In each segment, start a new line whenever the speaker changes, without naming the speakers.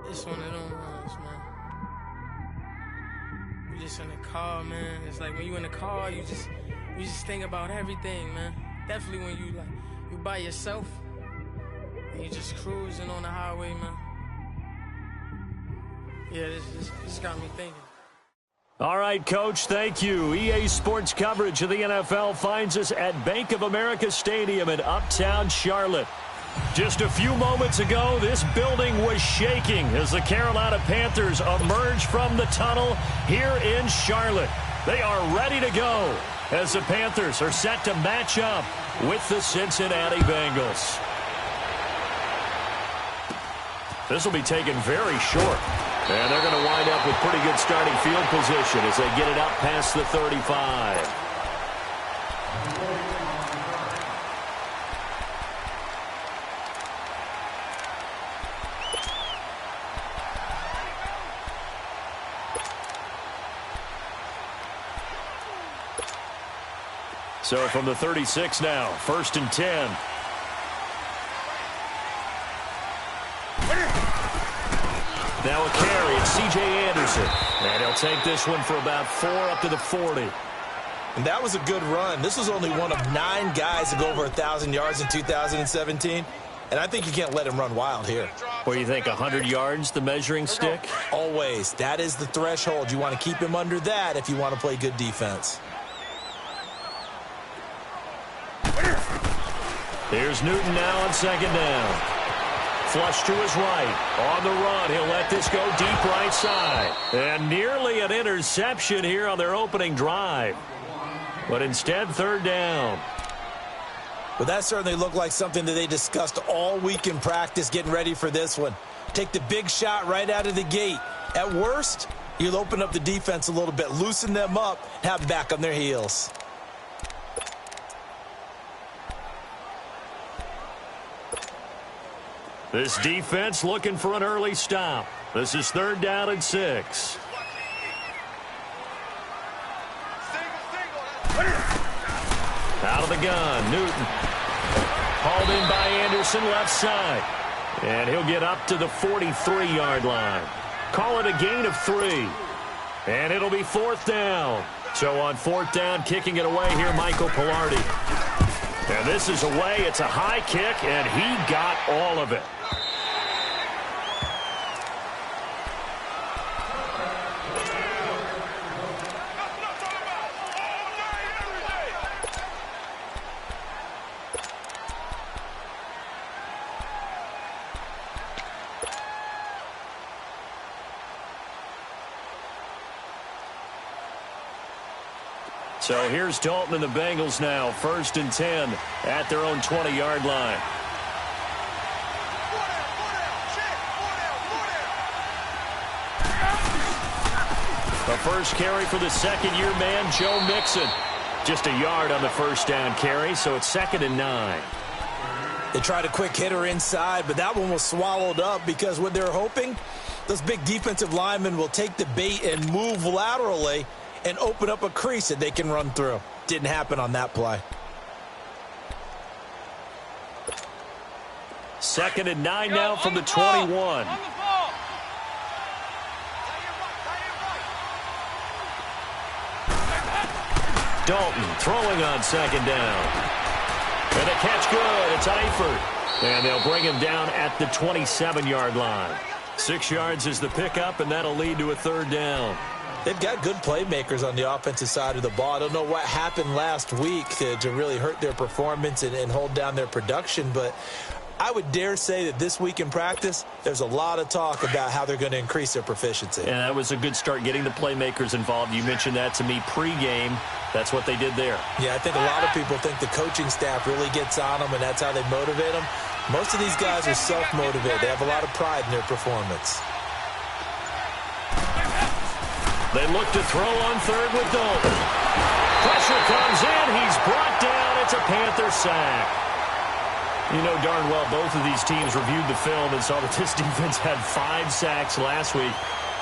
It's one of them ones, man. You just in the car, man. It's like when you in the car, you just think about everything, man. Definitely when you by yourself and you just cruising on the highway, man. Yeah, this got me thinking.
All right, Coach, thank you. EA Sports coverage of the NFL finds us at Bank of America Stadium in Uptown Charlotte. Just a few moments ago, this building was shaking as the Carolina Panthers emerged from the tunnel here in Charlotte. They are ready to go as the Panthers are set to match up with the Cincinnati Bengals. This will be taken very short. And they're going to wind up with pretty good starting field position as they get it up past the 35. So from the 36 now, 1st and 10. Now a carry, it's C.J. Anderson. And he'll take this one for about 4 up to the 40.
And that was a good run. This was only one of 9 guys to go over 1,000 yards in 2017. And I think you can't let him run wild here.
What do you think, 100 yards, the measuring stick?
Always. That is the threshold. You want to keep him under that if you want to play good defense.
Here's Newton now on 2nd down. Flush to his right. On the run, he'll let this go deep right side. And nearly an interception here on their opening drive. But instead, 3rd down.
Well, that certainly looked like something that they discussed all week in practice getting ready for this one. Take the big shot right out of the gate. At worst, you'll open up the defense a little bit, loosen them up, and have them back on their heels.
This defense looking for an early stop. This is 3rd down and 6. Out of the gun, Newton. Hauled in by Anderson, left side. And he'll get up to the 43-yard line. Call it a gain of 3. And it'll be 4th down. So on 4th down, kicking it away here, Michael Pilardi. And this is away. It's a high kick, and he got all of it. So here's Dalton and the Bengals now, 1st and 10 at their own 20-yard line. The first carry for the second-year man, Joe Mixon. Just a yard on the 1st down carry, so it's 2nd and 9.
They tried a quick hitter inside, but that one was swallowed up because what they're hoping, those big defensive linemen will take the bait and move laterally and open up a crease that they can run through. Didn't happen on that play.
2nd and 9 now from the 21. Dalton throwing on 2nd down. And the catch good. It's Eifert. And they'll bring him down at the 27-yard line. 6 yards is the pickup, and that'll lead to a 3rd down.
They've got good playmakers on the offensive side of the ball. I don't know what happened last week to really hurt their performance and hold down their production, but I would dare say that this week in practice, there's a lot of talk about how they're going to increase their proficiency.
And that was a good start getting the playmakers involved. You mentioned that to me pregame. That's what they did there.
Yeah, I think a lot of people think the coaching staff really gets on them, and that's how they motivate them. Most of these guys are self-motivated. They have a lot of pride in their performance.
They look to throw on 3rd with Dalton. Pressure comes in. He's brought down. It's a Panther sack. You know darn well both of these teams reviewed the film and saw that this defense had 5 sacks last week.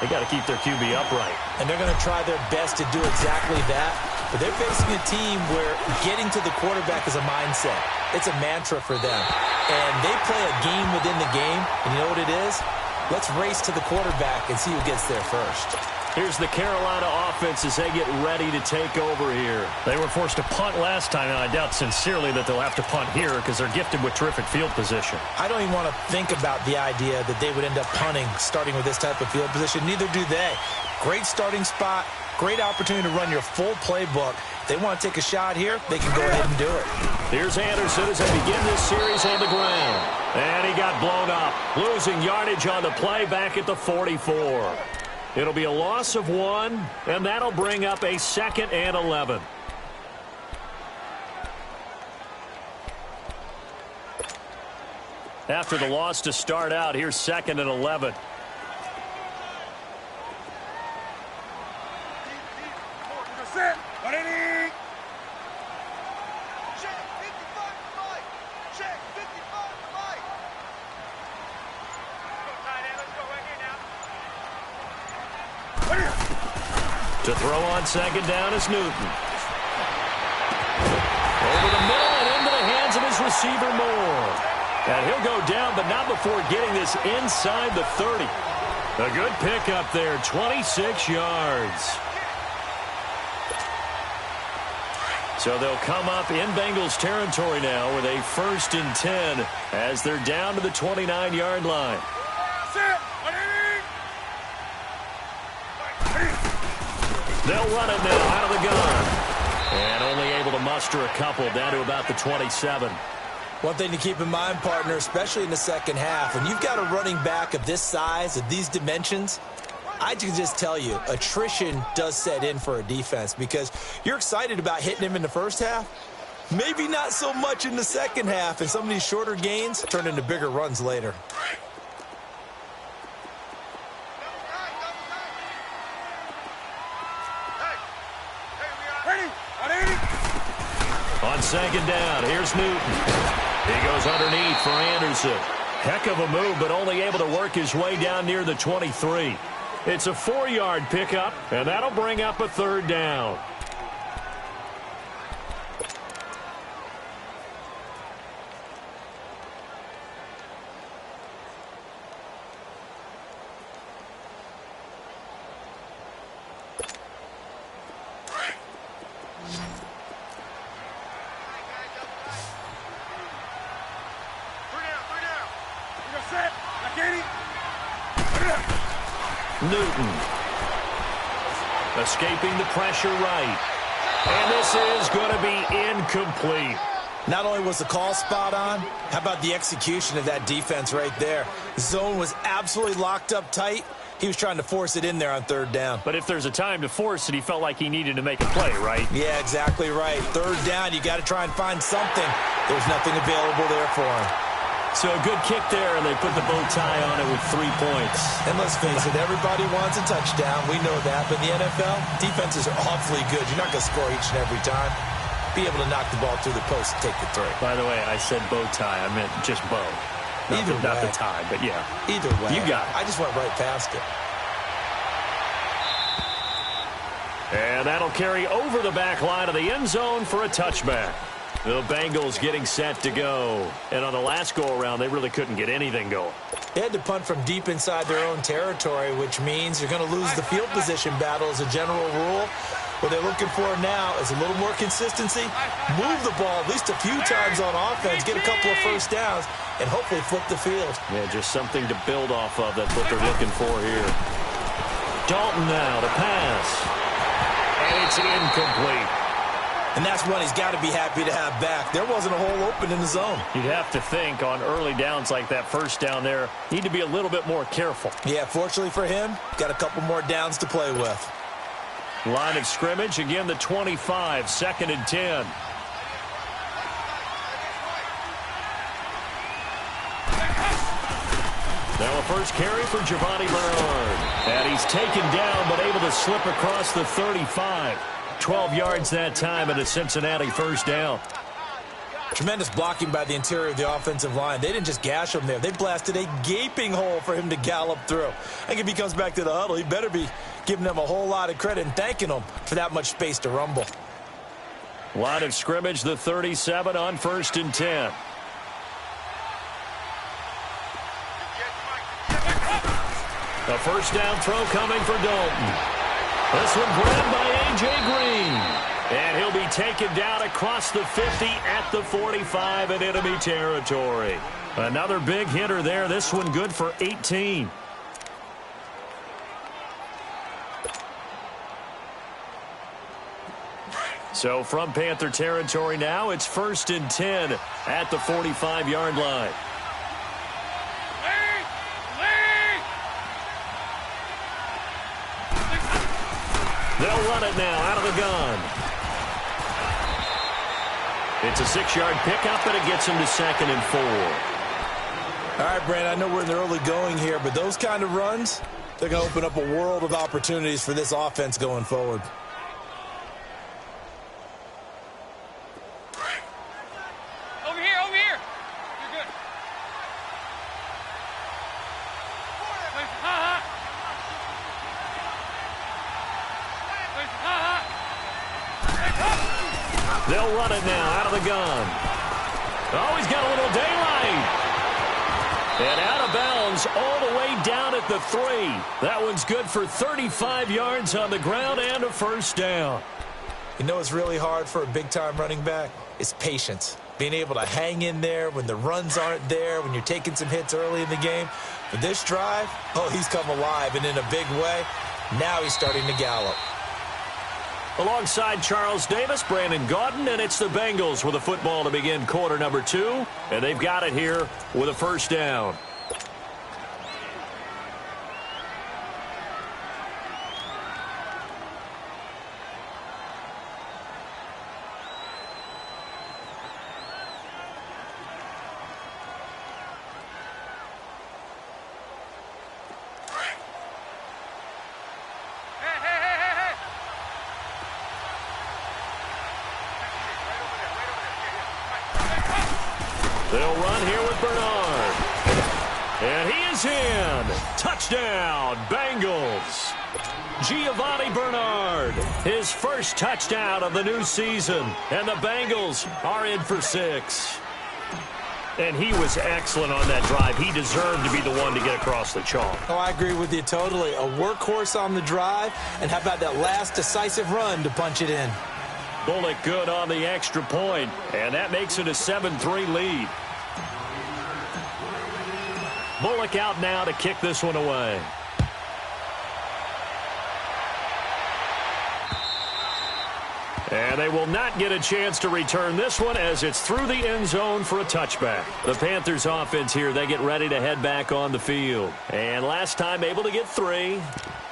They got to keep their QB upright.
And they're going to try their best to do exactly that. But they're facing a team where getting to the quarterback is a mindset. It's a mantra for them. And they play a game within the game. And you know what it is? Let's race to the quarterback and see who gets there first.
Here's the Carolina offense as they get ready to take over here.
They were forced to punt last time, and I doubt sincerely that they'll have to punt here because they're gifted with terrific field position.
I don't even want to think about the idea that they would end up punting starting with this type of field position. Neither do they. Great starting spot, great opportunity to run your full playbook. If they want to take a shot here, they can go ahead and do it.
Here's Anderson as they begin this series on the ground. And he got blown up, losing yardage on the play back at the 44. It'll be a loss of 1, and that'll bring up a 2nd and 11. After the loss to start out, here's 2nd and 11. To throw on 2nd down is Newton. Over the middle and into the hands of his receiver Moore. And he'll go down, but not before getting this inside the 30. A good pickup there, 26 yards. So they'll come up in Bengals territory now with a 1st and 10 as they're down to the 29-yard line. They'll run it now out of the gun. And only able to muster a couple down to about the 27.
One thing to keep in mind, partner, especially in the second half, when you've got a running back of this size, of these dimensions, I can just tell you, attrition does set in for a defense because you're excited about hitting him in the first half. Maybe not so much in the second half, and some of these shorter gains turn into bigger runs later.
On 2nd down, here's Newton. He goes underneath for Anderson. Heck of a move, but only able to work his way down near the 23. It's a 4-yard pickup, and that'll bring up a 3rd down. Newton escaping the pressure right. And this is going to be incomplete.
Not only was the call spot on, how about the execution of that defense right there? Zone was absolutely locked up tight. He was trying to force it in there on 3rd down.
But if there's a time to force it, he felt like he needed to make a play, right?
Yeah, exactly right. 3rd down, you got to try and find something. There's nothing available there for him.
So a good kick there, and they put the bow tie on it with 3 points.
And let's face it, everybody wants a touchdown. We know that. But in the NFL, defenses are awfully good. You're not going to score each and every time. Be able to knock the ball through the post and take the 3.
By the way, I said bow tie. I meant just bow. Not the tie, but yeah.
Either way.
You got it.
I just went right past it.
And that'll carry over the back line of the end zone for a touchback. The Bengals getting set to go. And on the last go-around, they really couldn't get anything going.
They had to punt from deep inside their own territory, which means you're going to lose the field position battle as a general rule. What they're looking for now is a little more consistency, move the ball at least a few times on offense, get a couple of 1st downs, and hopefully flip the field.
Yeah, just something to build off of. That's what they're looking for here. Dalton now to pass. And it's incomplete.
And that's one he's got to be happy to have back. There wasn't a hole open in the zone.
You'd have to think on early downs like that 1st down there, need to be a little bit more careful.
Yeah, fortunately for him, got a couple more downs to play with.
Line of scrimmage, again the 25, 2nd and 10. Now a first carry for Giovanni Bernard. And he's taken down but able to slip across the 35. 12 yards that time and a Cincinnati 1st down.
Tremendous blocking by the interior of the offensive line. They didn't just gash him there. They blasted a gaping hole for him to gallop through. I think if he comes back to the huddle, he better be giving them a whole lot of credit and thanking them for that much space to rumble.
Line of scrimmage, the 37 on 1st and 10. A first down throw coming for Dalton. This one grabbed by A.J. Green. And he'll be taken down across the 50 at the 45 in enemy territory. Another big hitter there. This one good for 18. So from Panther territory now, it's 1st and 10 at the 45-yard line. They'll run it now out of the gun. It's a 6-yard pickup, and it gets him to 2nd and 4.
All right, Brand, I know we're in the early going here, but those kind of runs, they're going to open up a world of opportunities for this offense going forward.
Over here. You're good.
They'll run it now out of the gun. Oh, he's got a little daylight. And out of bounds all the way down at the 3. That one's good for 35 yards on the ground and a first down.
You know what's really hard for a big-time running back? It's patience. Being able to hang in there when the runs aren't there, when you're taking some hits early in the game. But this drive, oh, he's come alive and in a big way. Now he's starting to gallop.
Alongside Charles Davis, Brandon Gaudin, and it's the Bengals with a football to begin quarter number 2. And they've got it here with a first down. They'll run here with Bernard. And he is in. Touchdown, Bengals. Giovanni Bernard, his first touchdown of the new season. And the Bengals are in for 6. And he was excellent on that drive. He deserved to be the one to get across the chalk.
Oh, I agree with you totally. A workhorse on the drive. And how about that last decisive run to punch it in?
Bullock good on the extra point. And that makes it a 7-3 lead. Bullock out now to kick this one away. And they will not get a chance to return this one as it's through the end zone for a touchback. The Panthers offense here, they get ready to head back on the field. And last time able to get 3.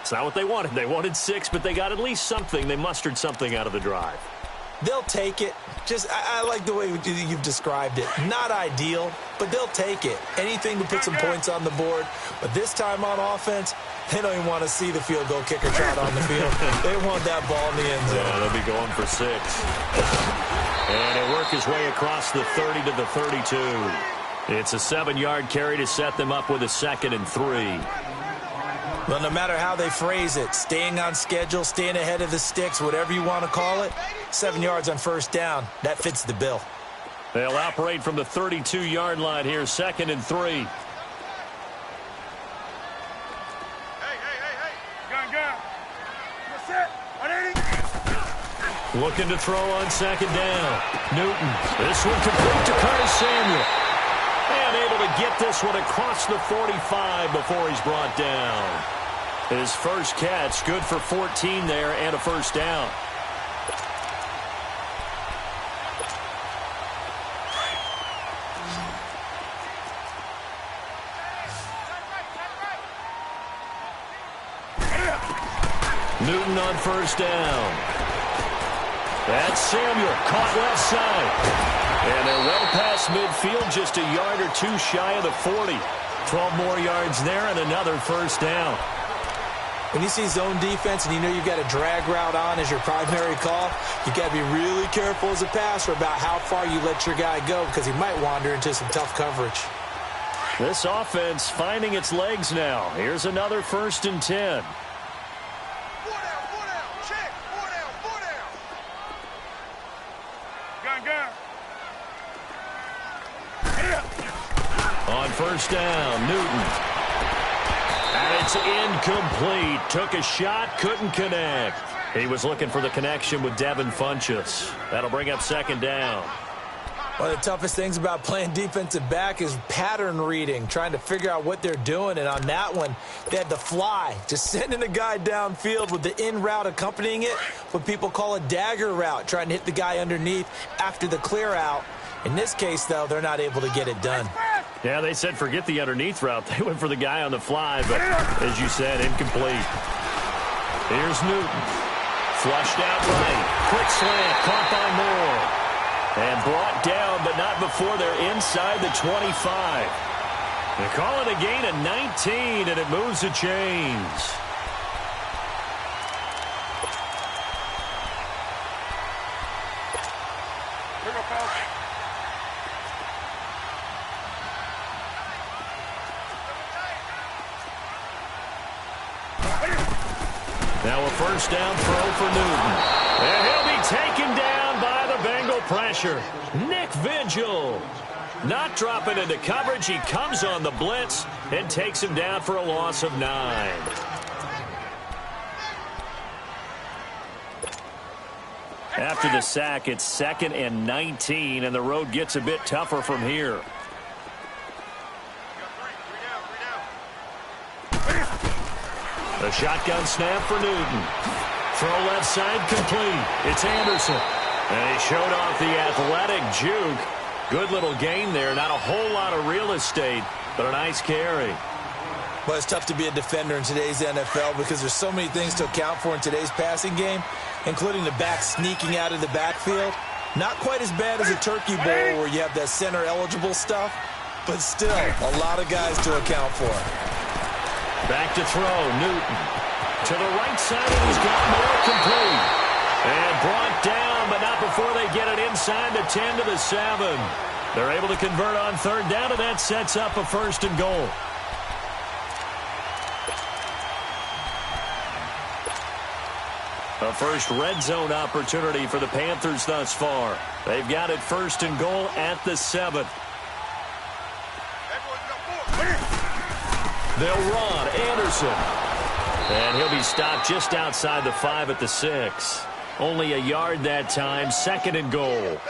It's not what they wanted. They wanted 6, but they got at least something. They mustered something out of the drive.
They'll take it. I like the way you've described it. Not ideal, but they'll take it. Anything to put some points on the board. But this time on offense, they don't even want to see the field goal kicker trot on the field. They want that ball in the end zone.
Yeah, they'll be going for 6. And he'll work his way across the 30 to the 32. It's a 7-yard carry to set them up with a 2nd and 3.
Well, no matter how they phrase it, staying on schedule, staying ahead of the sticks, whatever you want to call it, 7 yards on first down, that fits the bill.
They'll operate from the 32-yard line here, 2nd and 3.
Gun. You're set. 180.
Looking to throw on 2nd down. Newton. This one complete to Curtis Samuel. And able to get this one across the 45 before he's brought down. His first catch, good for 14 there and a first down. Newton on first down. That's Samuel, caught left side. And they're well past midfield, just a yard or 2 shy of the 40. 12 more yards there and another first down.
When you see zone defense and you know you've got a drag route on as your primary call, you got to be really careful as a passer about how far you let your guy go because he might wander into some tough coverage.
This offense finding its legs now. Here's another 1st and 10. On first down, Newton. And it's is incomplete. Took a shot, couldn't connect. He was looking for the connection with Devin Funchess. That'll bring up second down.
One of the toughest things about playing defensive back is pattern reading, trying to figure out what they're doing. And on that one, they had the fly, just sending a guy downfield with the in route accompanying it, what people call a dagger route, trying to hit the guy underneath after the clear out. In this case, though, they're not able to get it done.
Yeah, they said forget the underneath route. They went for the guy on the fly, but as you said, incomplete. Here's Newton. Flushed out right. Quick slant, caught by Moore. And brought down, but not before they're inside the 25. They call it a gain of 19, and it moves the chains.
Here we go, pal.
Now a first down throw for Newton. And he'll be taken down by the Bengal pressure. Nick Vigil not dropping into coverage. He comes on the blitz and takes him down for a loss of 9. After the sack, it's 2nd and 19, and the road gets a bit tougher from here. A shotgun snap for Newton. Throw left side complete. It's Anderson. And he showed off the athletic juke. Good little gain there. Not a whole lot of real estate, but a nice carry.
Well, it's tough to be a defender in today's NFL because there's so many things to account for in today's passing game, including the back sneaking out of the backfield. Not quite as bad as a turkey bowl where you have that center-eligible stuff, but still a lot of guys to account for.
Back to throw, Newton. To the right side, and he's got more complete. And brought down, but not before they get it inside the 10 to the 7. They're able to convert on third down, and that sets up a 1st and goal. A first red zone opportunity for the Panthers thus far. They've got it 1st and goal at the 7. They'll run. Anderson. And he'll be stopped just outside the 5 at the 6. Only a yard that time. 2nd and goal.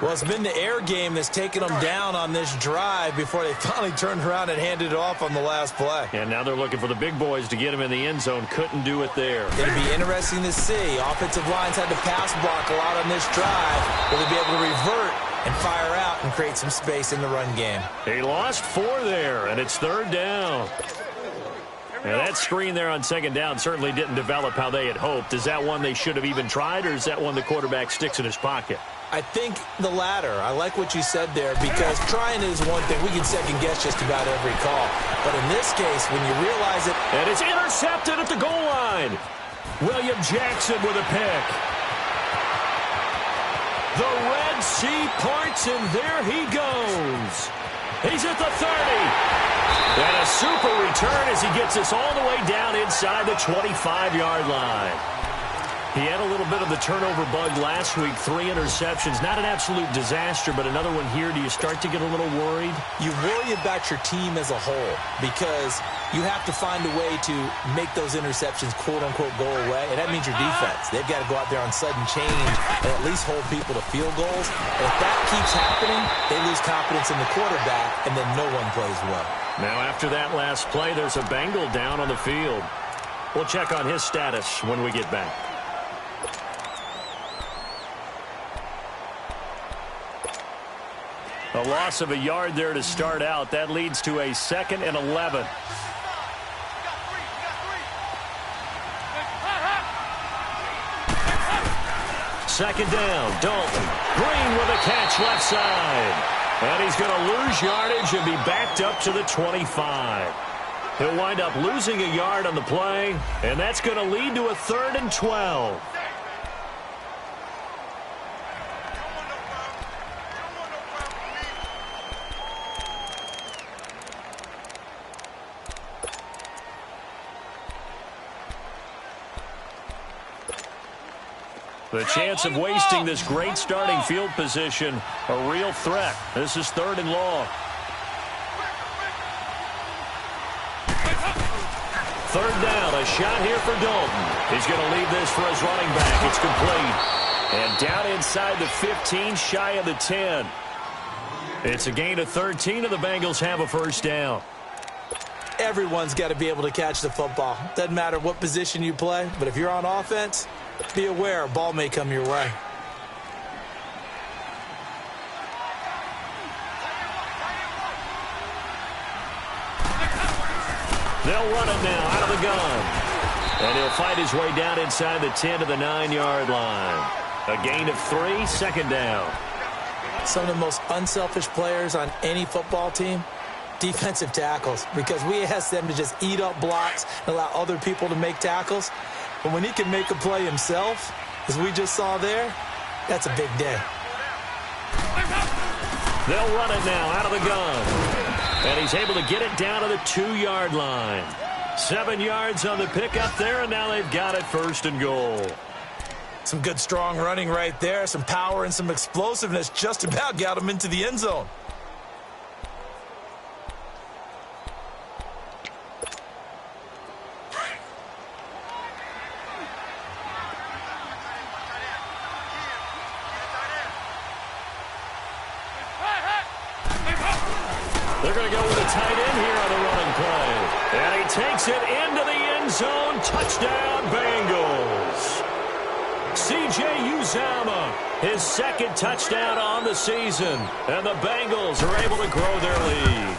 Well, it's been the air game that's taken them down on this drive before they finally turned around and handed it off on the last play.
And now they're looking for the big boys to get him in the end zone. Couldn't do it there.
It'll be interesting to see. Offensive lines had to pass block a lot on this drive. Will they be able to revert and fire out and create some space in the run game?
He lost 4 there, and it's 3rd down. And that screen there on 2nd down certainly didn't develop how they had hoped. Is that one they should have even tried, or is that one the quarterback sticks in his pocket?
I think the latter. I like what you said there because trying is one thing. We can second-guess just about every call. But in this case, when you realize it...
And it's intercepted at the goal line. William Jackson with a pick. The Red Sea parts, and there he goes. He's at the 30. And a super return as he gets us all the way down inside the 25-yard line. He had a little bit of the turnover bug last week, 3 interceptions. Not an absolute disaster, but another one here. Do you start to get a little worried?
You worry about your team as a whole because you have to find a way to make those interceptions, quote-unquote, go away, and that means your defense. They've got to go out there on sudden change and at least hold people to field goals. And if that keeps happening, they lose confidence in the quarterback, and then no one plays well.
Now, after that last play, there's a Bengal down on the field. We'll check on his status when we get back. A loss of a yard there to start out. That leads to a 2nd and 11. Second down, Dalton. Green with a catch left side. And he's going to lose yardage and be backed up to the 25. He'll wind up losing a yard on the play, and that's going to lead to a 3rd and 12. The chance of wasting this great starting field position, a real threat. This is 3rd and long. third down, a shot here for Dalton. He's going to leave this for his running back. It's complete. And down inside the 15, shy of the 10. It's a gain of 13, and the Bengals have a first down.
Everyone's got to be able to catch the football. Doesn't matter what position you play, but if you're on offense, be aware a ball may come your way.
They'll run it now out of the gun. And he'll fight his way down inside the 10 to the 9-yard line. A gain of 3, second down.
Some of the most unselfish players on any football team, defensive tackles, because we ask them to just eat up blocks and allow other people to make tackles. But when he can make a play himself, as we just saw there, that's a big day.
They'll run it now out of the gun. And he's able to get it down to the 2-yard line. 7 yards on the pickup there, and now they've got it first and goal.
Some good, strong running right there. Some power and some explosiveness just about got him into the end zone.
They're going to go with a tight end here on the running play. And he takes it into the end zone. Touchdown, Bengals. C.J. Uzomah, his second touchdown on the season. And the Bengals are able to grow their lead.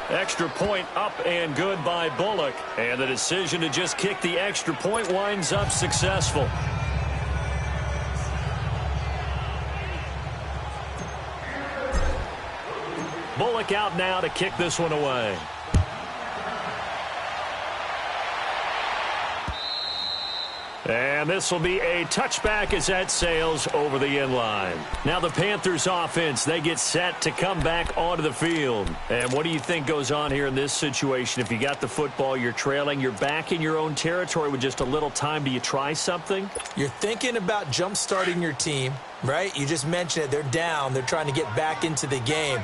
Extra point up and good by Bullock. And the decision to just kick the extra point winds up successful. Bullock out now to kick this one away. And this will be a touchback as that sails over the end line. Now the Panthers offense, they get set to come back onto the field. And what do you think goes on here in this situation? If you got the football, you're trailing, you're back in your own territory with just a little time. Do you try something?
You're thinking about jump-starting your team, right? You just mentioned it. They're down. They're trying to get back into the game.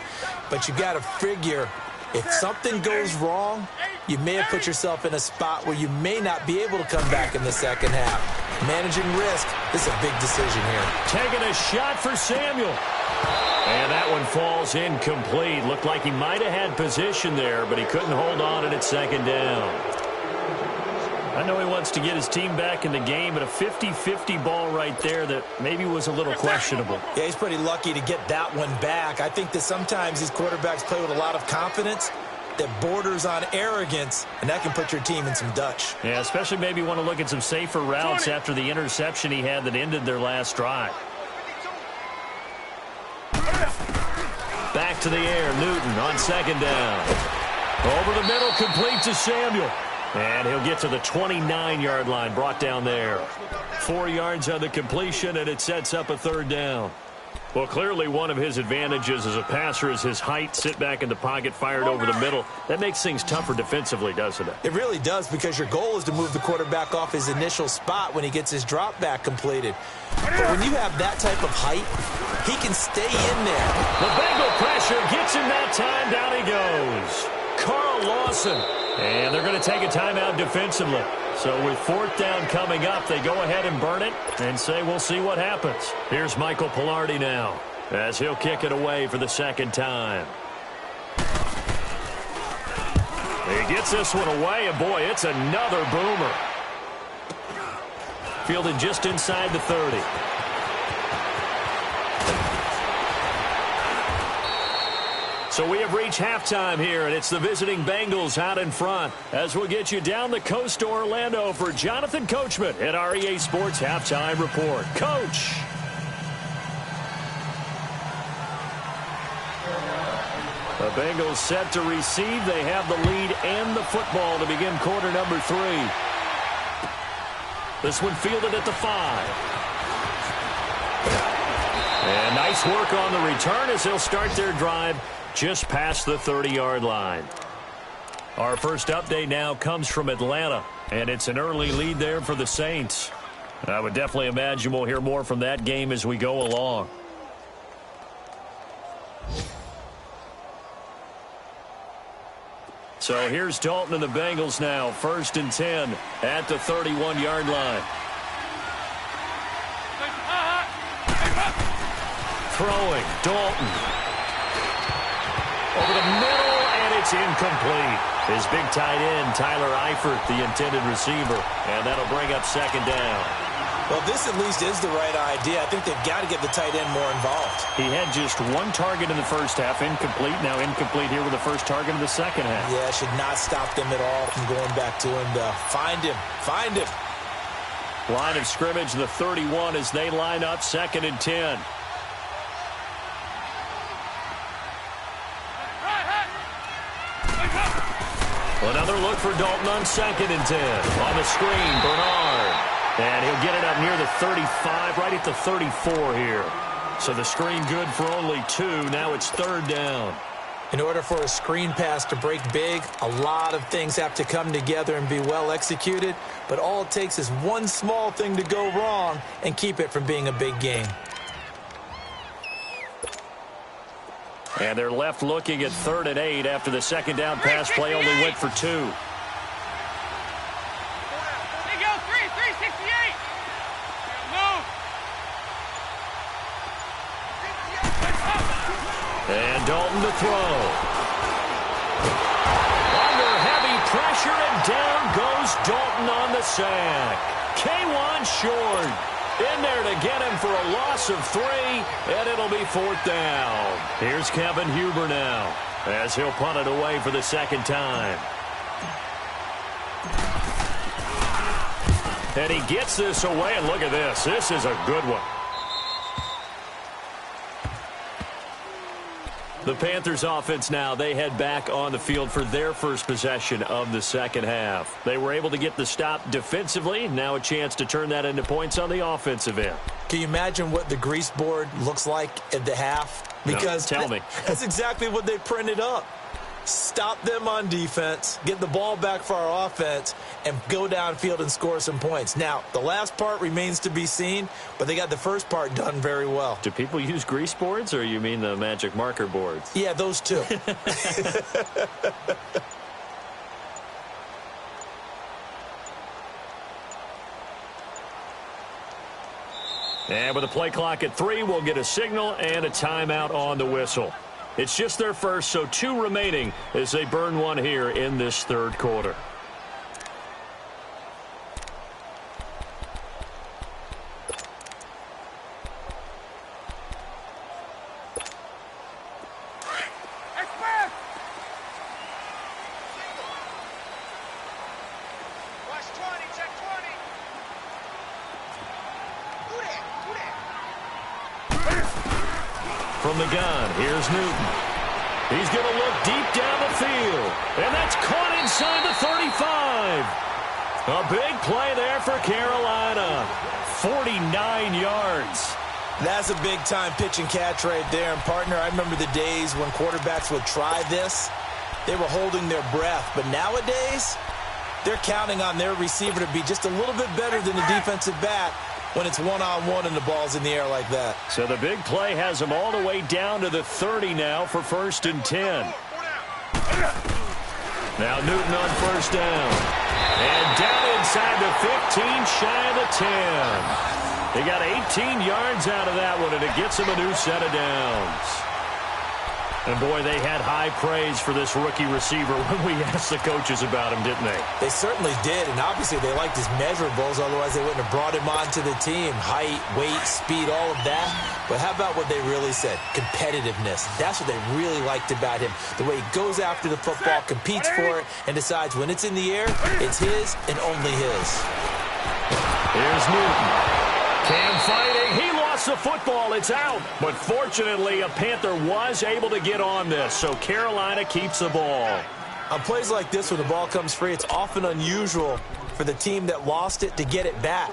But you got to figure if something goes wrong, you may have put yourself in a spot where you may not be able to come back in the second half. Managing risk is a big decision here.
Taking a shot for Samuel. And that one falls incomplete. Looked like he might have had position there, but he couldn't hold on at second down. I know he wants to get his team back in the game, but a 50-50 ball right there that maybe was a little questionable.
Yeah, he's pretty lucky to get that one back. I think that sometimes these quarterbacks play with a lot of confidence that borders on arrogance, and that can put your team in some Dutch.
Yeah, especially maybe want to look at some safer routes after the interception he had that ended their last drive. Back to the air, Newton on second down. Over the middle, complete to Samuel. And he'll get to the 29-yard line, brought down there. 4 yards on the completion, and it sets up a third down. Well, clearly one of his advantages as a passer is his height. Sit back in the pocket, fired over the middle. That makes things tougher defensively, doesn't it?
It really does, because your goal is to move the quarterback off his initial spot when he gets his drop back completed. But when you have that type of height, he can stay in there.
The Bengal pressure gets him that time. Down he goes. Carl Lawson. And they're going to take a timeout defensively. So with fourth down coming up, they go ahead and burn it and say we'll see what happens. Here's Michael Pilardi now as he'll kick it away for the second time. He gets this one away, and boy, it's another boomer. Fielded just inside the 30. So we have reached halftime here, and it's the visiting Bengals out in front. As we'll get you down the coast to Orlando for Jonathan Coachman at our EA Sports Halftime Report. Coach. The Bengals set to receive. They have the lead and the football to begin quarter number 3. This one fielded at the 5. And nice work on the return as they'll start their drive just past the 30-yard line. Our first update now comes from Atlanta, and it's an early lead there for the Saints. I would definitely imagine we'll hear more from that game as we go along. So here's Dalton and the Bengals now. 1st and 10 at the 31-yard line. Throwing, Dalton. Over the middle, and it's incomplete. His big tight end, Tyler Eifert, the intended receiver. And that'll bring up 2nd down.
Well, this at least is the right idea. I think they've got to get the tight end more involved.
He had just 1 target in the first half, incomplete. Now incomplete here with the first target of the second half.
Yeah, should not stop them at all from going back to him to find him. Find him.
Line of scrimmage, the 31 as they line up 2nd and 10. Another look for Dalton on 2nd and 10. On the screen, Bernard. And he'll get it up near the 35, right at the 34 here. So the screen good for only 2. Now it's 3rd down.
In order for a screen pass to break big, a lot of things have to come together and be well executed. But all it takes is one small thing to go wrong and keep it from being a big game.
And they're left looking at 3rd and 8 after the 2nd down pass play only went for 2. And Dalton to throw. Under heavy pressure, and down goes Dalton on the sack. K1 short. In there to get him for a loss of 3, and it'll be 4th down. Here's Kevin Huber now, as he'll punt it away for the 2nd time. And he gets this away, and look at this. This is a good one. The Panthers offense now, they head back on the field for their first possession of the second half. They were able to get the stop defensively. Now a chance to turn that into points on the offensive end.
Can you imagine what the grease board looks like at the half? Because
no, tell me.
That's exactly what they printed up. Stop them on defense, get the ball back for our offense, and go downfield and score some points. Now, the last part remains to be seen, but they got the first part done very well.
Do people use grease boards, or you mean the magic marker boards?
Yeah, those two.
And with a play clock at 3, we'll get a signal and a timeout on the whistle. It's just their first, so 2 remaining as they burn 1 here in this 3rd quarter. From the gun, here's Newton. He's going to look deep down the field. And that's caught inside the 35. A big play there for Carolina. 49 yards.
That's a big-time pitch and catch right there. And, partner, I remember the days when quarterbacks would try this. They were holding their breath. But nowadays, they're counting on their receiver to be just a little bit better than the defensive back when it's one-on-one and the ball's in the air like that.
So the big play has them all the way down to the 30 now for 1st and 10. Now Newton on 1st down. And down inside the 15, shy of the 10. He got 18 yards out of that one, and it gets him a new set of downs. And, boy, they had high praise for this rookie receiver when we asked the coaches about him, didn't they?
They certainly did, and obviously they liked his measurables. Otherwise, they wouldn't have brought him onto the team. Height, weight, speed, all of that. But how about what they really said? Competitiveness. That's what they really liked about him. The way he goes after the football, competes for it, and decides when it's in the air, it's his and only his.
Here's Newton. Cam fighting. He lost the football. It's out. But fortunately, a Panther was able to get on this, so Carolina keeps the ball.
On plays like this, when the ball comes free, it's often unusual for the team that lost it to get it back.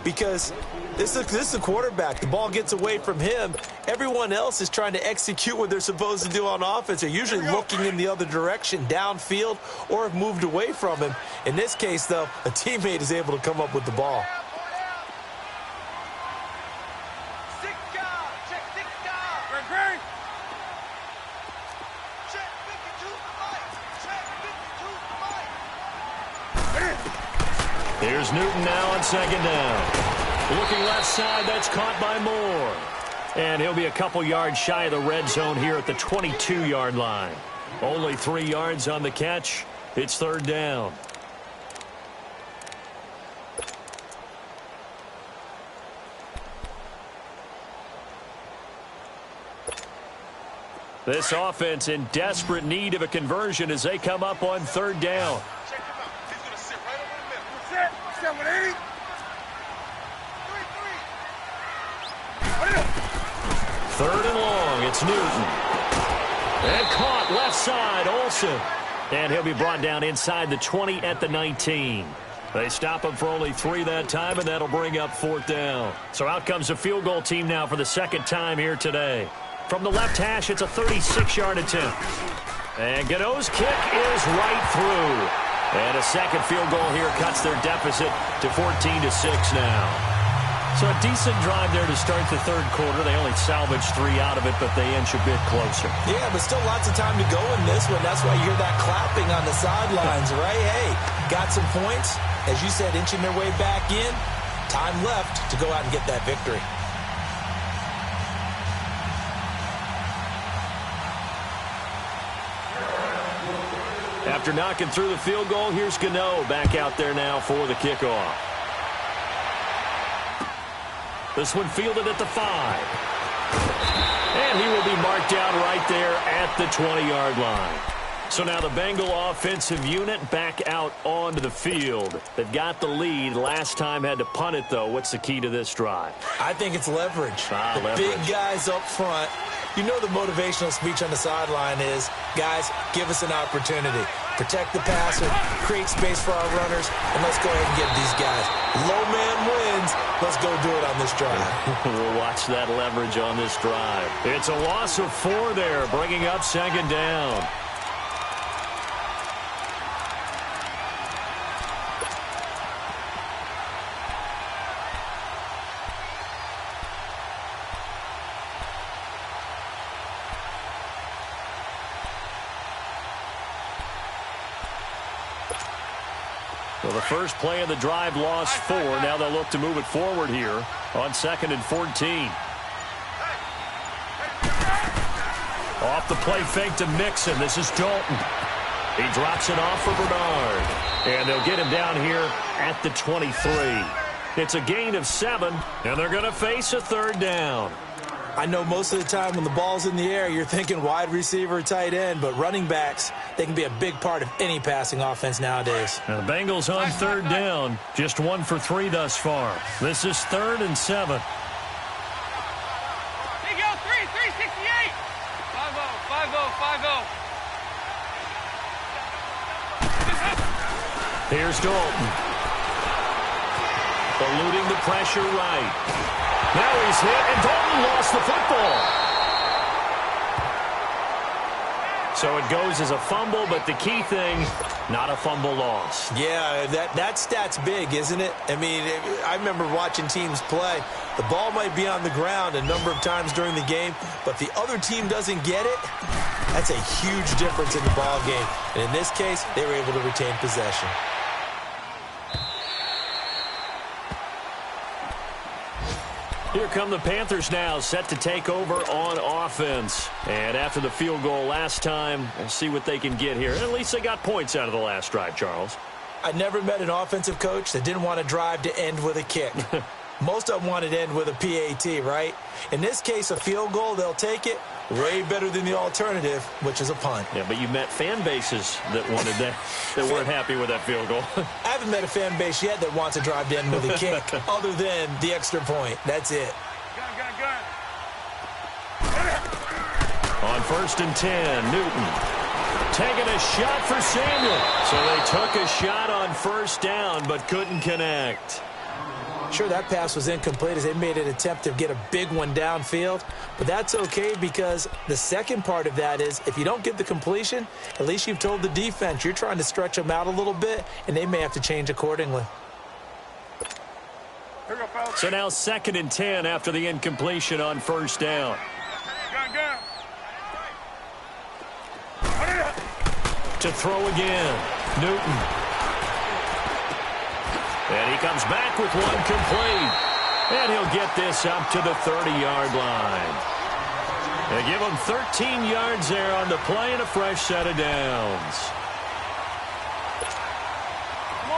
Because this is a quarterback. The ball gets away from him. Everyone else is trying to execute what they're supposed to do on offense. They're usually looking in the other direction, downfield, or have moved away from him. In this case, though, a teammate is able to come up with the ball.
Here's Newton now on second down. Looking left side, that's caught by Moore. And he'll be a couple yards shy of the red zone here at the 22-yard line. Only 3 yards on the catch. It's third down. This offense in desperate need of a conversion as they come up on third down.
Check him out. He's going to sit right over the middle. Sit. 7-8. 3-3.
Third and long. It's Newton. And caught left side, Olsen. And he'll be brought down inside the 20 at the 19. They stop him for only 3 that time, and that'll bring up fourth down. So out comes the field goal team now for the second time here today. From the left hash, it's a 36-yard attempt. And Gano's kick is right through. And a second field goal here cuts their deficit to 14-6 now. So a decent drive there to start the third quarter. They only salvaged 3 out of it, but they inch a bit closer.
Yeah, but still lots of time to go in this one. That's why you hear that clapping on the sidelines, right? Hey, got some points. As you said, inching their way back in. Time left to go out and get that victory.
After knocking through the field goal, here's Gano back out there now for the kickoff. This one fielded at the 5. And he will be marked down right there at the 20-yard line. So now the Bengal offensive unit back out onto the field. They've got the lead. Last time had to punt it, though. What's the key to this drive?
I think it's leverage.
Leverage.
Big guys up front. You know the motivational speech on the sideline is, guys, give us an opportunity. Protect the passer, create space for our runners, and let's go ahead and get these guys. Low man wins. Let's go do it on this drive.
We'll watch that leverage on this drive. It's a loss of 4 there, bringing up second down. Well, the first play of the drive lost 4. Now they'll look to move it forward here on 2nd and 14. Off the play fake to Mixon. This is Dalton. He drops it off for Bernard. And they'll get him down here at the 23. It's a gain of 7, and they're going to face a third down.
I know most of the time when the ball's in the air, you're thinking wide receiver, tight end, but running backs, they can be a big part of any passing offense nowadays.
Now the Bengals on third down, just 1 for 3 thus far. This is 3rd and 7.
There you go, 368. 5-0, 5-0, 5-0.
Here's Dalton. Eluding the pressure right. Now he's hit, and Dalton lost the football. So it goes as a fumble, but the key thing, not a fumble loss.
Yeah, that stat's big, isn't it? I mean, I remember watching teams play. The ball might be on the ground a number of times during the game, but the other team doesn't get it. That's a huge difference in the ball game. And in this case, they were able to retain possession.
Here come the Panthers now, set to take over on offense. And after the field goal last time, we'll see what they can get here. At least they got points out of the last drive, Charles.
I never met an offensive coach that didn't want a drive to end with a kick. Most of them wanted to end with a PAT, right? In this case, a field goal, they'll take it. Way better than the alternative, which is a punt.
Yeah, but you met fan bases that wanted that, that weren't happy with that field goal.
I haven't met a fan base yet that wants a drive to end with a kick, other than the extra point. That's it.
On 1st and 10, Newton taking a shot for Samuel. So they took a shot on first down, but couldn't connect.
Sure, that pass was incomplete as they made an attempt to get a big one downfield, but that's okay because the second part of that is if you don't get the completion, at least you've told the defense you're trying to stretch them out a little bit, and they may have to change accordingly.
So now 2nd and 10 after the incompletion on first down. To throw again, Newton. And he comes back with one complete. And he'll get this up to the 30-yard line. They give him 13 yards there on the play and a fresh set of downs.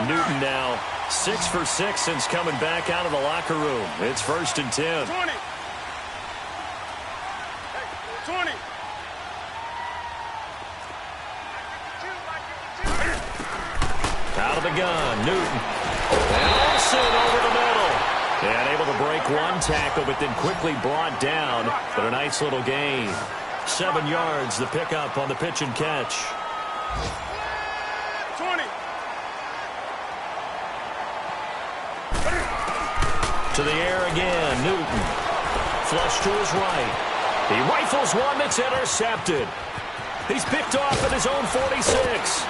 Newton now 6 for 6 since coming back out of the locker room. It's 1st and 10.
20. 20.
Out of the gun, Newton. And Olsen over the middle. And able to break one tackle, but then quickly brought down. But a nice little gain. 7 yards, the pickup on the pitch and catch.
20.
To the air again, Newton. Flush to his right. He rifles one that's intercepted. He's picked off at his own 46.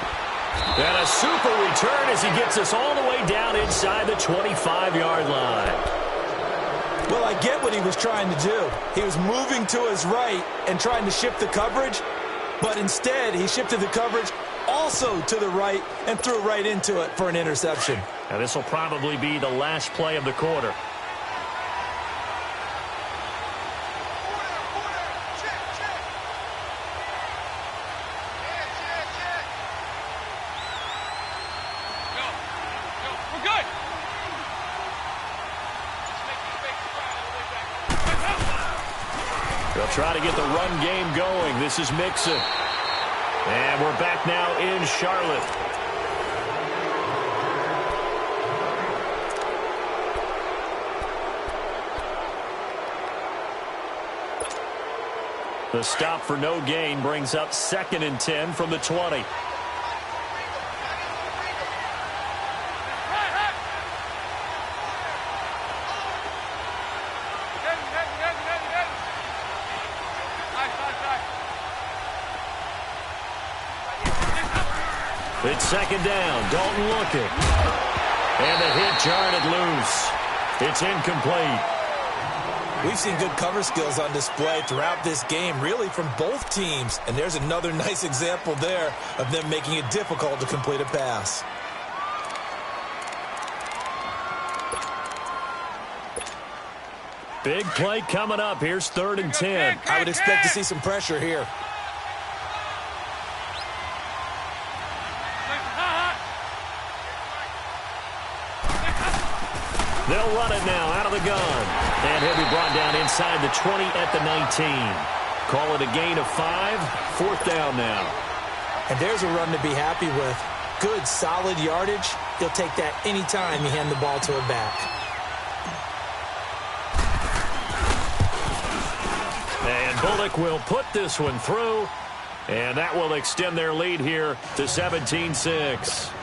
And a super return as he gets us all the way down inside the 25-yard line.
Well, I get what he was trying to do. He was moving to his right and trying to shift the coverage, but instead he shifted the coverage also to the right and threw right into it for an interception.
Now this will probably be the last play of the quarter. They'll try to get the run game going. This is Mixon. And we're back now in Charlotte. The stop for no gain brings up 2nd and 10 from the 20. It's 2nd down. Dalton looking. And the hit jarred it loose. It's incomplete.
We've seen good cover skills on display throughout this game, really from both teams. And there's another nice example there of them making it difficult to complete a pass.
Big play coming up. Here's 3rd and 10.
I would expect to see some pressure here.
They'll run it now out of the gun. And he'll be brought down inside the 20 at the 19. Call it a gain of 5. 4th down now.
And there's a run to be happy with. Good, solid yardage. He'll take that anytime you hand the ball to a back.
And Bullock will put this one through. And that will extend their lead here to 17-6.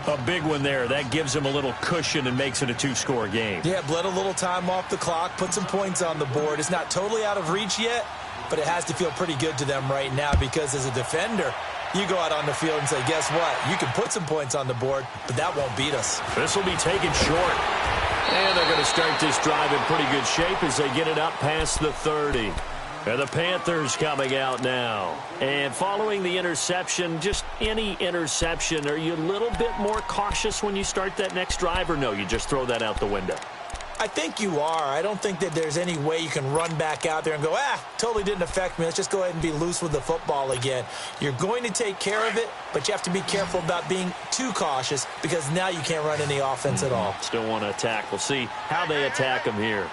A big one there. That gives him a little cushion and makes it a 2-score game.
Yeah, bled a little time off the clock, put some points on the board. It's not totally out of reach yet, but it has to feel pretty good to them right now because as a defender, you go out on the field and say, guess what? You can put some points on the board, but that won't beat us.
This will be taken short. And they're going to start this drive in pretty good shape as they get it up past the 30. And the Panthers coming out now. And following the interception, just any interception, are you a little bit more cautious when you start that next drive, or no, you just throw that out the window?
I think you are. I don't think that there's any way you can run back out there and go, totally didn't affect me. Let's just go ahead and be loose with the football again. You're going to take care of it, but you have to be careful about being too cautious because now you can't run any offense at all.
Still want to attack. We'll see how they attack them here.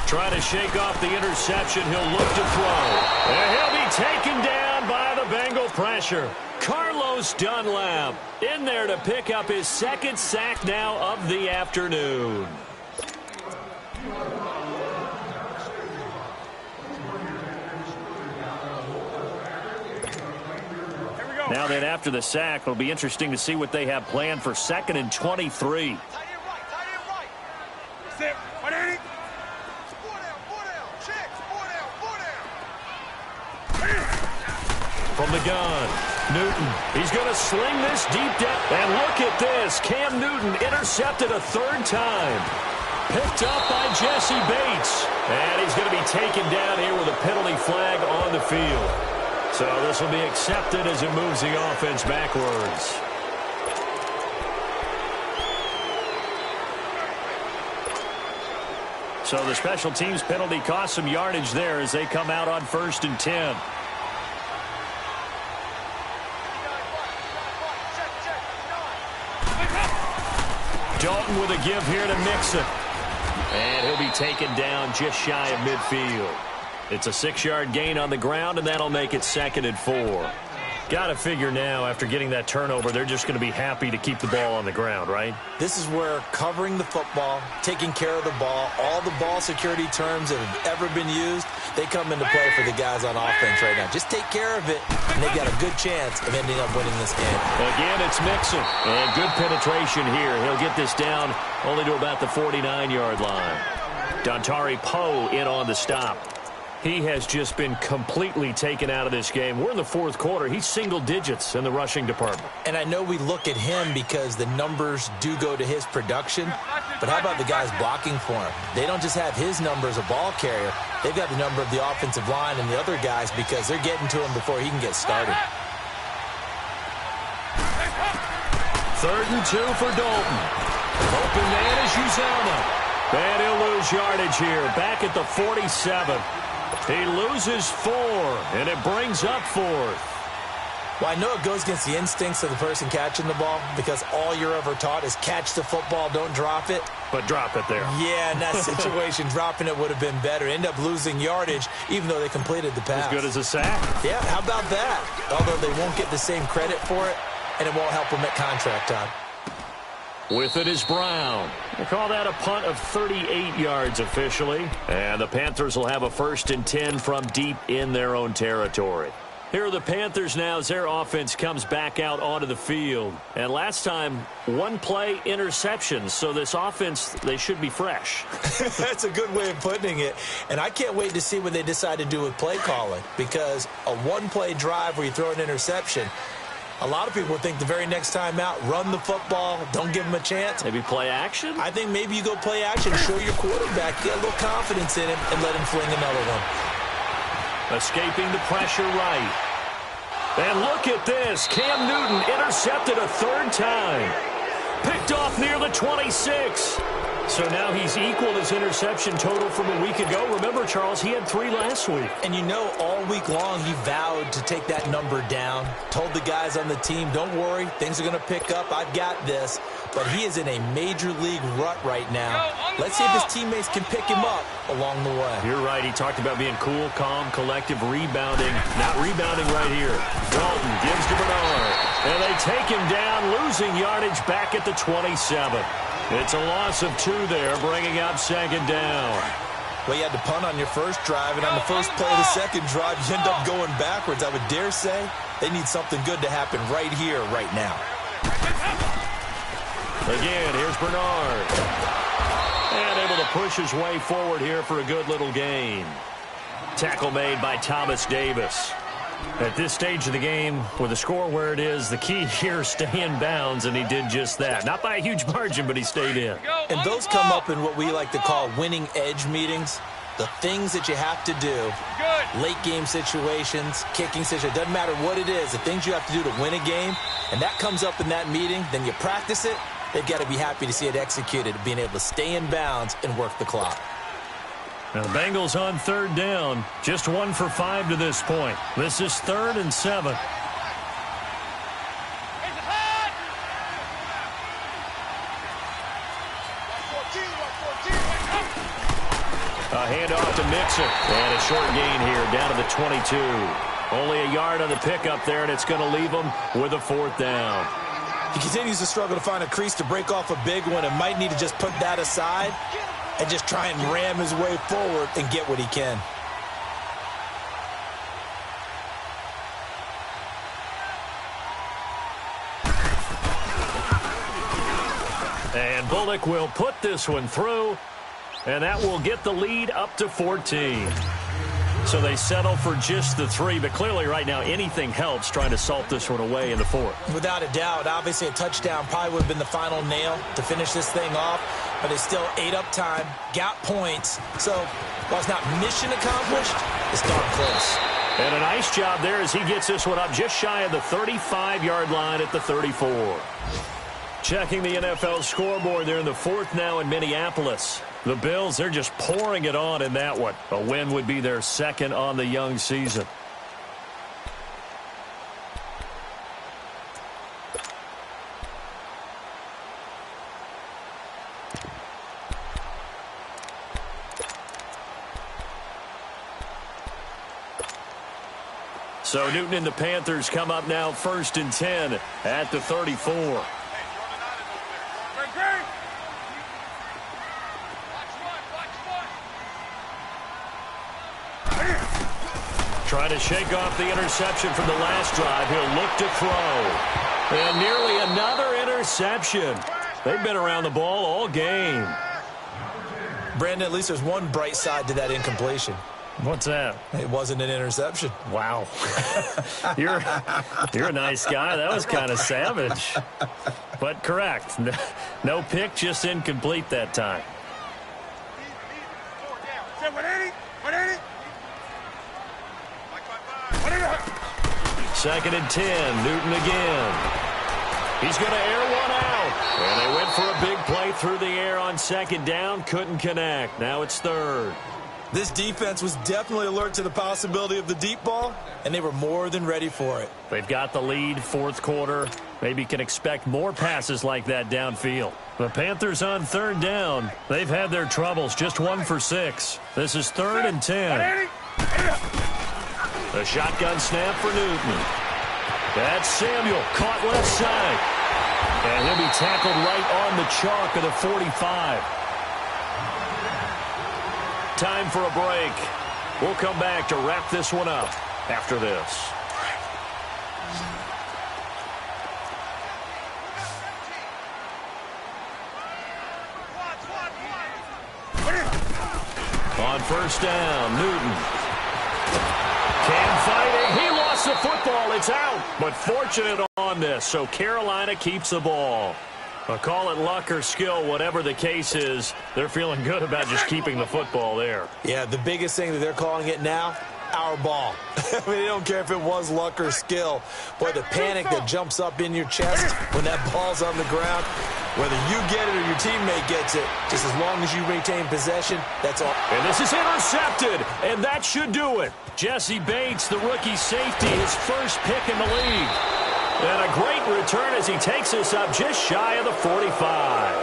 Trying to shake off the interception. He'll look to throw. And he'll be taken down by the Bengal pressure. Carlos Dunlap in there to pick up his 2nd sack now of the afternoon. Now then, after the sack, it'll be interesting to see what they have planned for 2nd and 23. From the gun, Newton. He's going to sling this deep down. And look at this. Cam Newton intercepted a 3rd time. Picked up by Jesse Bates. And he's going to be taken down here with a penalty flag on the field. So this will be accepted as it moves the offense backwards. So the special teams penalty cost some yardage there as they come out on 1st and 10. Dalton with a give here to Mixon. And he'll be taken down just shy of midfield. It's a 6-yard gain on the ground, and that'll make it 2nd and 4. Got to figure now, after getting that turnover, they're just going to be happy to keep the ball on the ground, right?
This is where covering the football, taking care of the ball, all the ball security terms that have ever been used, they come into play for the guys on offense right now. Just take care of it, and they've got a good chance of ending up winning this game.
Again, it's Mixon. And good penetration here. He'll get this down only to about the 49-yard line. Dontari Poe in on the stop. He has just been completely taken out of this game. We're in the 4th quarter. He's single digits in the rushing department.
And I know we look at him because the numbers do go to his production, but how about the guys blocking for him? They don't just have his number as a ball carrier. They've got the number of the offensive line and the other guys because they're getting to him before he can get started.
3rd and 2 for Dalton. Open man is Uzomah. And he'll lose yardage here. Back at the 47. He loses 4, and it brings up 4th.
Well, I know it goes against the instincts of the person catching the ball because all you're ever taught is catch the football, don't drop it.
But drop it there.
Yeah, in that situation, dropping it would have been better. End up losing yardage, even though they completed the pass.
As good as a sack.
Yeah, how about that? Although they won't get the same credit for it, and it won't help them at contract time.
With it is Brown. They call that a punt of 38 yards officially. And the Panthers will have a 1st and 10 from deep in their own territory. Here are the Panthers now as their offense comes back out onto the field. And last time, 1 play interception. So this offense, they should be fresh.
That's a good way of putting it. And I can't wait to see what they decide to do with play calling. Because a 1-play drive where you throw an interception, a lot of people think the very next time out, run the football, don't give him a chance.
Maybe play action?
I think maybe you go play action, show your quarterback, get a little confidence in him, and let him fling another one.
Escaping the pressure right. And look at this. Cam Newton intercepted a 3rd time. Picked off near the 26. So now he's equaled his interception total from a week ago. Remember, Charles, he had 3 last week.
And you know, all week long he vowed to take that number down. Told the guys on the team, don't worry, things are going to pick up. I've got this. But he is in a major league rut right now. Let's see if his teammates can pick him up along the way.
You're right. He talked about being cool, calm, collective, rebounding. Not rebounding right here. Dalton gives to Bernard. And they take him down, losing yardage back at the 27. It's a loss of 2 there, bringing up 2nd down.
Well, you had to punt on your first drive, and on the first play of the second drive, you end up going backwards. I would dare say they need something good to happen right here, right now.
Again, here's Bernard. And able to push his way forward here for a good little gain. Tackle made by Thomas Davis. At this stage of the game, with the score where it is, the key here is stay in bounds, and he did just that. Not by a huge margin, but he stayed in.
And those come up in what we like to call winning edge meetings. The things that you have to do, late game situations, kicking situations, doesn't matter what it is, the things you have to do to win a game, and that comes up in that meeting, then you practice it, they've got to be happy to see it executed, being able to stay in bounds and work the clock.
Now the Bengals on 3rd down, just 1 for 5 to this point. This is 3rd and 7. A handoff to Mixon. And a short gain here down to the 22. Only a yard on the pickup there, and it's going to leave him with a 4th down.
He continues to struggle to find a crease to break off a big one and might need to just put that aside and just try and ram his way forward and get what he can.
And Bullock will put this one through, and that will get the lead up to 14. So they settle for just the 3, but clearly right now anything helps trying to salt this one away in the 4th.
Without a doubt, obviously a touchdown probably would have been the final nail to finish this thing off, but they still ate up time, got points. So while it's not mission accomplished, it's darn close.
And a nice job there as he gets this one up just shy of the 35-yard line at the 34. Checking the NFL scoreboard, they're in the fourth now in Minneapolis. The Bills, they're just pouring it on in that one. A win would be their second on the young season. So Newton and the Panthers come up now 1st and 10 at the 34. Trying to shake off the interception from the last drive. He'll look to throw. And nearly another interception. They've been around the ball all game.
Brandon, at least there's one bright side to that incompletion.
What's that?
It wasn't an interception.
Wow. You're a nice guy. That was kind of savage. But correct. No pick, just incomplete that time. 2nd and 10. Newton again. He's going to air one out. And they went for a big play through the air on 2nd down. Couldn't connect. Now it's 3rd.
This defense was definitely alert to the possibility of the deep ball, and they were more than ready for it.
They've got the lead, 4th quarter. Maybe can expect more passes like that downfield. The Panthers on 3rd down. They've had their troubles, just 1 for 6. This is 3rd and 10. A shotgun snap for Newton. That's Samuel, caught left side. And he'll be tackled right on the chalk of the 45. Time for a break. We'll come back to wrap this one up after this. On 1st down, Newton. Cam fighting. He lost the football. It's out. But fortunate on this, so Carolina keeps the ball. Call it luck or skill, whatever the case is, they're feeling good about just keeping the football there.
Yeah, the biggest thing that they're calling it now, our ball. I mean, they don't care if it was luck or skill. Boy, the panic that jumps up in your chest when that ball's on the ground, whether you get it or your teammate gets it, just as long as you retain possession, that's all.
And this is intercepted, and that should do it. Jesse Bates, the rookie safety, his first pick in the league. And a great return as he takes us up just shy of the 45.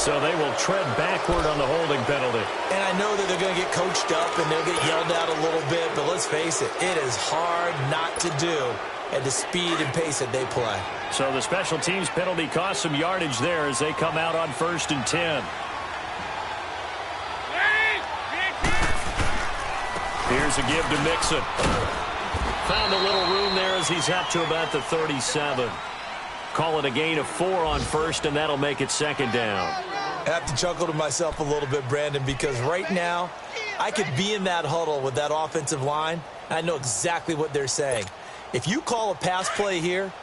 So they will tread backward on the holding penalty.
And I know that they're going to get coached up and they'll get yelled at a little bit, but let's face it, it is hard not to do at the speed and pace that they play.
So the special teams penalty cost some yardage there as they come out on 1st and 10. Here's a give to Mixon. Found a little room there as he's up to about the 37. Call it a gain of 4 on 1st, and that'll make it 2nd down.
I have to chuckle to myself a little bit, Brandon, because right now I could be in that huddle with that offensive line, and I know exactly what they're saying. If you call a pass play here,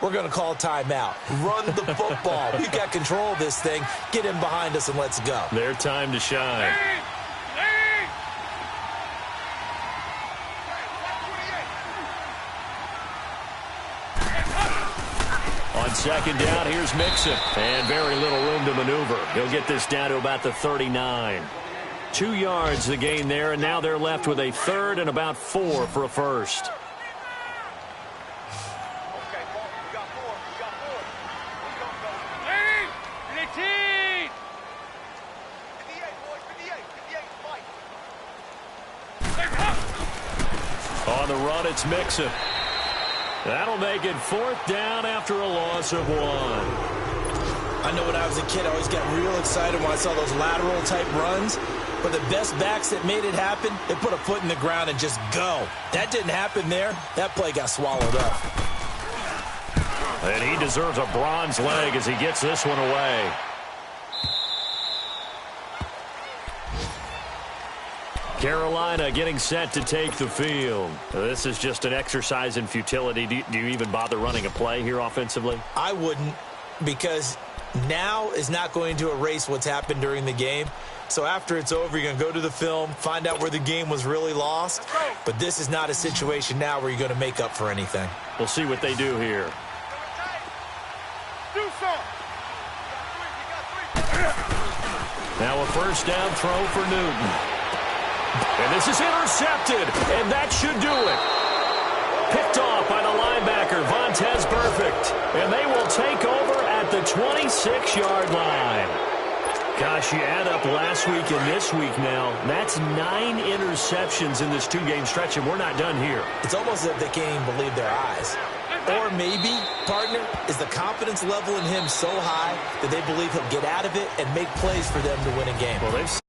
we're going to call a timeout. Run the football. We've got control of this thing. Get in behind us and let's go.
Their time to shine. On 2nd down, here's Mixon. And very little room to maneuver. He'll get this down to about the 39. 2 yards the gain there, and now they're left with a 3rd and about 4 for a first. On the run, it's Mixon. That'll make it 4th down after a loss of 1.
I know when I was a kid, I always got real excited when I saw those lateral-type runs. But the best backs that made it happen, they put a foot in the ground and just go. That didn't happen there. That play got swallowed up.
And he deserves a bronze leg as he gets this one away. Carolina getting set to take the field. This is just an exercise in futility. Do you even bother running a play here offensively?
I wouldn't, because now is not going to erase what's happened during the game. So after it's over, you're going to go to the film, find out where the game was really lost. But this is not a situation now where you're going to make up for anything.
We'll see what they do here. Now a first down throw for Newton. And this is intercepted, and that should do it. Picked off by the linebacker, Vontaze Burfict. And they will take over at the 26-yard line. Gosh, you add up last week and this week now, that's 9 interceptions in this 2-game stretch, and we're not done here.
It's almost as if they can't even believe their eyes. Or maybe, partner, is the confidence level in him so high that they believe he'll get out of it and make plays for them to win a game.
Well, they've